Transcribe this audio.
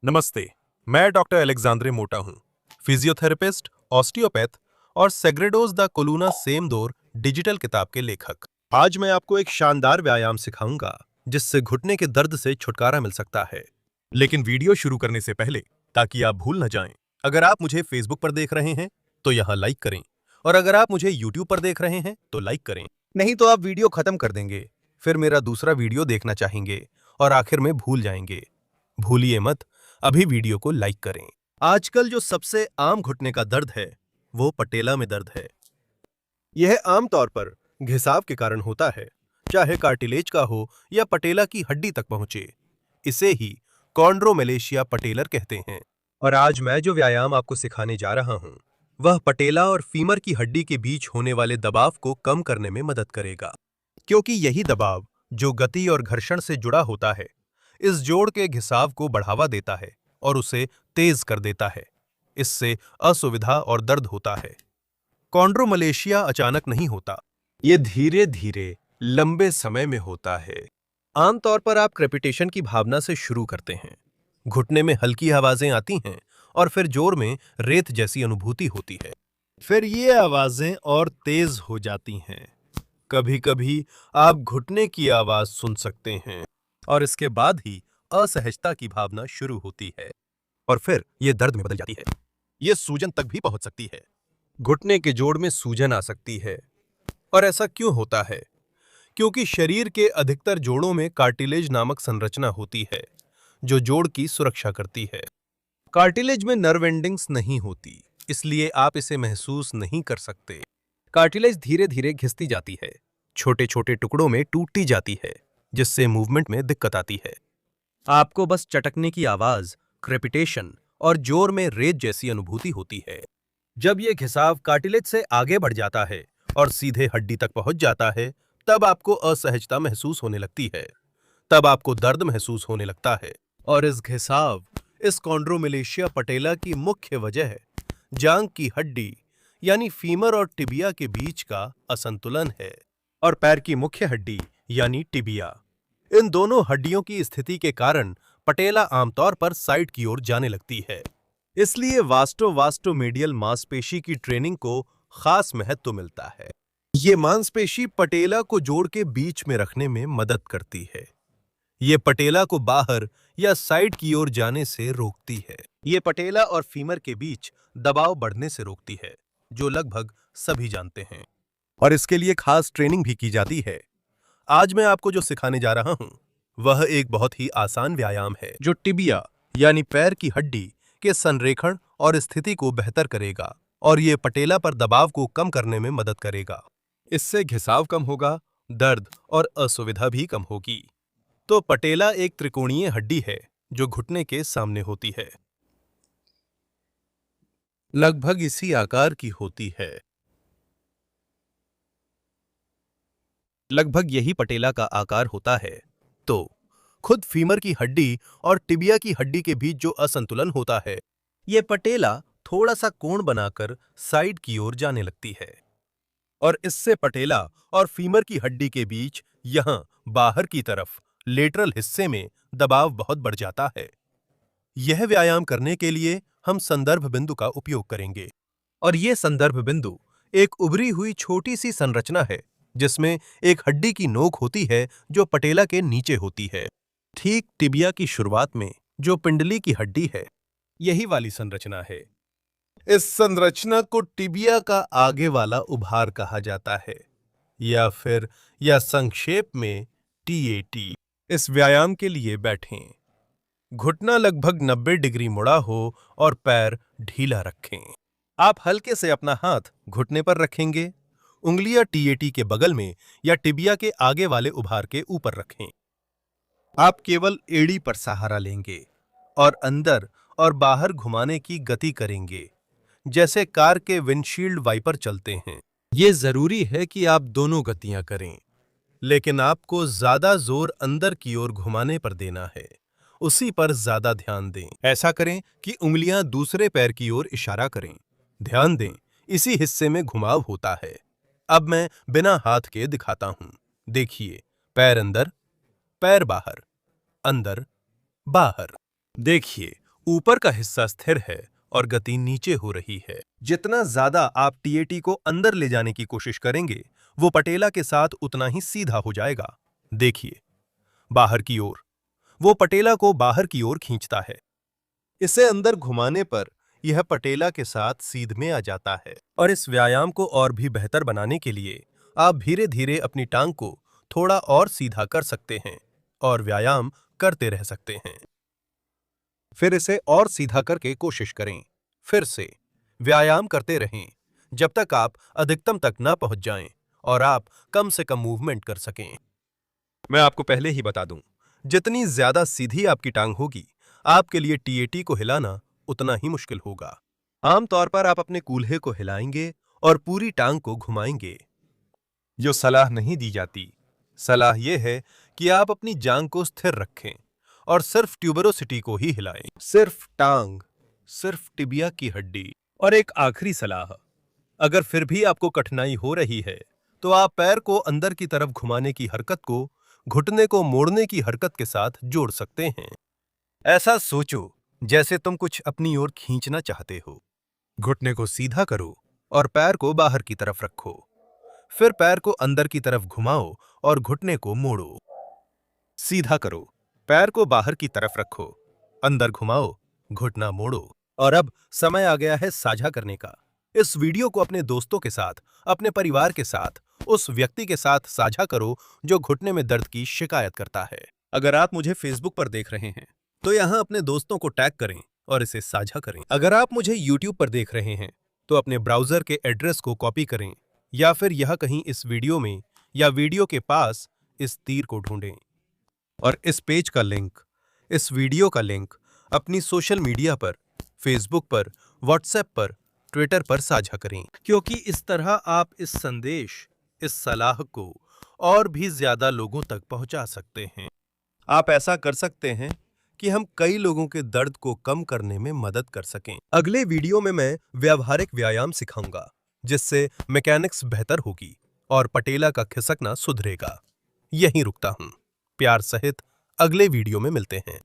नमस्ते। मैं डॉक्टर अलेक्जेंड्रे मोटा हूँ, फिजियोथेरेपिस्ट, ऑस्टियोपैथ और सेग्रेडोज द कोलूना सेमदोर डिजिटल किताब के लेखक। आज मैं आपको एक शानदार व्यायाम सिखाऊंगा जिससे घुटने के दर्द से छुटकारा मिल सकता है। लेकिन वीडियो शुरू करने से पहले, ताकि आप भूल न जाएं, अगर आप मुझे फेसबुक पर देख रहे हैं तो यहाँ लाइक करें, और अगर आप मुझे यूट्यूब पर देख रहे हैं तो लाइक करें। नहीं तो आप वीडियो खत्म कर देंगे, फिर मेरा दूसरा वीडियो देखना चाहेंगे और आखिर में भूल जाएंगे। भूलिए मत, अभी वीडियो को लाइक करें। आजकल जो सबसे आम घुटने का दर्द है वो पटेला में दर्द है। यह आमतौर पर घिसाव के कारण होता है, चाहे कार्टिलेज का हो या पटेला की हड्डी तक पहुंचे। इसे ही कॉन्ड्रोमेलेशिया पटेलर कहते हैं। और आज मैं जो व्यायाम आपको सिखाने जा रहा हूं, वह पटेला और फीमर की हड्डी के बीच होने वाले दबाव को कम करने में मदद करेगा। क्योंकि यही दबाव, जो गति और घर्षण से जुड़ा होता है, इस जोड़ के घिसाव को बढ़ावा देता है और उसे तेज कर देता है। इससे असुविधा और दर्द होता है। कॉन्ड्रोमलेशिया अचानक नहीं होता, ये धीरे धीरे लंबे समय में होता है। आमतौर पर आप क्रेपिटेशन की भावना से शुरू करते हैं। घुटने में हल्की आवाजें आती हैं और फिर जोर में रेत जैसी अनुभूति होती है। फिर ये आवाजें और तेज हो जाती हैं। कभी कभी आप घुटने की आवाज सुन सकते हैं और इसके बाद ही असहजता की भावना शुरू होती है, और फिर यह दर्द में बदल जाती है। यह सूजन तक भी पहुंच सकती है। घुटने के जोड़ में सूजन आ सकती है। और ऐसा क्यों होता है? क्योंकि शरीर के अधिकतर जोड़ों में कार्टिलेज नामक संरचना होती है, जो जोड़ की सुरक्षा करती है। कार्टिलेज में नर्व एंडिंग्स नहीं होती, इसलिए आप इसे महसूस नहीं कर सकते। कार्टिलेज धीरे धीरे घिसती जाती है, छोटे छोटे टुकड़ों में टूटती जाती है, जिससे मूवमेंट में दिक्कत आती है। आपको बस चटकने की आवाज, क्रेपिटेशन और जोर में रेत जैसी अनुभूति होती है। जब यह घिसाव कार्टिलेज से आगे बढ़ जाता है और सीधे हड्डी तक पहुंच जाता है, तब आपको असहजता महसूस होने लगती है। तब आपको दर्द महसूस होने लगता है। और इस घिसाव, इस कॉन्ड्रोमेलेशिया पटेला की मुख्य वजह है जांघ की हड्डी यानी फीमर और टिबिया के बीच का असंतुलन है, और पैर की मुख्य हड्डी यानी टिबिया। इन दोनों हड्डियों की स्थिति के कारण पटेला आमतौर पर साइड की ओर जाने लगती है। इसलिए वास्टोमीडियल मांसपेशी की ट्रेनिंग को खास महत्व मिलता है। ये मांसपेशी पटेला को जोड़ के बीच में रखने में मदद करती है। ये पटेला को बाहर या साइड की ओर जाने से रोकती है। ये पटेला और फीमर के बीच दबाव बढ़ने से रोकती है, जो लगभग सभी जानते हैं। और इसके लिए खास ट्रेनिंग भी की जाती है। आज मैं आपको जो सिखाने जा रहा हूं, वह एक बहुत ही आसान व्यायाम है, जो टिबिया यानी पैर की हड्डी के संरेखण और स्थिति को बेहतर करेगा, और ये पटेला पर दबाव को कम करने में मदद करेगा। इससे घिसाव कम होगा, दर्द और असुविधा भी कम होगी। तो पटेला एक त्रिकोणीय हड्डी है जो घुटने के सामने होती है। लगभग इसी आकार की होती है। लगभग यही पटेला का आकार होता है। तो खुद फीमर की हड्डी और टिबिया की हड्डी के बीच जो असंतुलन होता है, यह पटेला थोड़ा सा कोण बनाकर साइड की ओर जाने लगती है, और इससे पटेला और फीमर की हड्डी के बीच यहां बाहर की तरफ लेटरल हिस्से में दबाव बहुत बढ़ जाता है। यह व्यायाम करने के लिए हम संदर्भ बिंदु का उपयोग करेंगे, और यह संदर्भ बिंदु एक उभरी हुई छोटी सी संरचना है, जिसमें एक हड्डी की नोक होती है जो पटेला के नीचे होती है। ठीक टिबिया की शुरुआत में जो पिंडली की हड्डी है, यही वाली संरचना है। इस संरचना को टिबिया का आगे वाला उभार कहा जाता है, या संक्षेप में टीएटी। इस व्यायाम के लिए बैठें। घुटना लगभग 90 डिग्री मुड़ा हो और पैर ढीला रखें। आप हल्के से अपना हाथ घुटने पर रखेंगे। उंगलियां टीएटी के बगल में या टिबिया के आगे वाले उभार के ऊपर रखें। आप केवल एड़ी पर सहारा लेंगे और अंदर और बाहर घुमाने की गति करेंगे, जैसे कार के विंडशील्ड वाइपर चलते हैं। यह जरूरी है कि आप दोनों गतियां करें, लेकिन आपको ज्यादा जोर अंदर की ओर घुमाने पर देना है। उसी पर ज्यादा ध्यान दें। ऐसा करें कि उंगलियां दूसरे पैर की ओर इशारा करें। ध्यान दें, इसी हिस्से में घुमाव होता है। अब मैं बिना हाथ के दिखाता हूं। देखिए, पैर अंदर, पैर बाहर, अंदर, बाहर। देखिए, ऊपर का हिस्सा स्थिर है और गति नीचे हो रही है। जितना ज्यादा आप टीएटी को अंदर ले जाने की कोशिश करेंगे, वो पटेला के साथ उतना ही सीधा हो जाएगा। देखिए, बाहर की ओर। वो पटेला को बाहर की ओर खींचता है। इसे अंदर घुमाने पर यह पटेला के साथ सीध में आ जाता है। और इस व्यायाम को और भी बेहतर बनाने के लिए आप धीरे धीरे अपनी टांग को थोड़ा और सीधा कर सकते हैं और व्यायाम करते रह सकते हैं। फिर इसे और सीधा करके कोशिश करें। फिर से व्यायाम करते रहें जब तक आप अधिकतम तक ना पहुंच जाएं और आप कम से कम मूवमेंट कर सकें। मैं आपको पहले ही बता दूं, जितनी ज्यादा सीधी आपकी टांग होगी, आपके लिए टीएटी को हिलाना उतना ही मुश्किल होगा। आमतौर पर आप अपने कूल्हे को हिलाएंगे और पूरी टांग को घुमाएंगे। जो सलाह नहीं दी जाती, सलाह यह है कि आप अपनी जांघ को स्थिर रखें और सिर्फ ट्यूबरोसिटी को ही हिलाएं। सिर्फ टांग, सिर्फ टिबिया की हड्डी। और एक आखिरी सलाह, अगर फिर भी आपको कठिनाई हो रही है, तो आप पैर को अंदर की तरफ घुमाने की हरकत को घुटने को मोड़ने की हरकत के साथ जोड़ सकते हैं। ऐसा सोचो जैसे तुम कुछ अपनी ओर खींचना चाहते हो। घुटने को सीधा करो और पैर को बाहर की तरफ रखो। फिर पैर को अंदर की तरफ घुमाओ और घुटने को मोड़ो। सीधा करो, पैर को बाहर की तरफ रखो, अंदर घुमाओ, घुटना मोड़ो। और अब समय आ गया है साझा करने का। इस वीडियो को अपने दोस्तों के साथ, अपने परिवार के साथ, उस व्यक्ति के साथ साझा करो जो घुटने में दर्द की शिकायत करता है। अगर आप मुझे फेसबुक पर देख रहे हैं, तो यहां अपने दोस्तों को टैग करें और इसे साझा करें। अगर आप मुझे यूट्यूब पर देख रहे हैं, तो अपने ब्राउजर के एड्रेस को कॉपी करें या फिर यह कहीं इस वीडियो में या वीडियो के पास इस तीर को ढूंढें और इस पेज का लिंक, इस वीडियो का लिंक अपनी सोशल मीडिया पर, फेसबुक पर, व्हाट्सएप पर, ट्विटर पर साझा करें, क्योंकि इस तरह आप इस संदेश, इस सलाह को और भी ज्यादा लोगों तक पहुंचा सकते हैं। आप ऐसा कर सकते हैं कि हम कई लोगों के दर्द को कम करने में मदद कर सकें। अगले वीडियो में मैं व्यावहारिक व्यायाम सिखाऊंगा, जिससे मैकेनिक्स बेहतर होगी और पटेला का खिसकना सुधरेगा। यहीं रुकता हूं। प्यार सहित अगले वीडियो में मिलते हैं।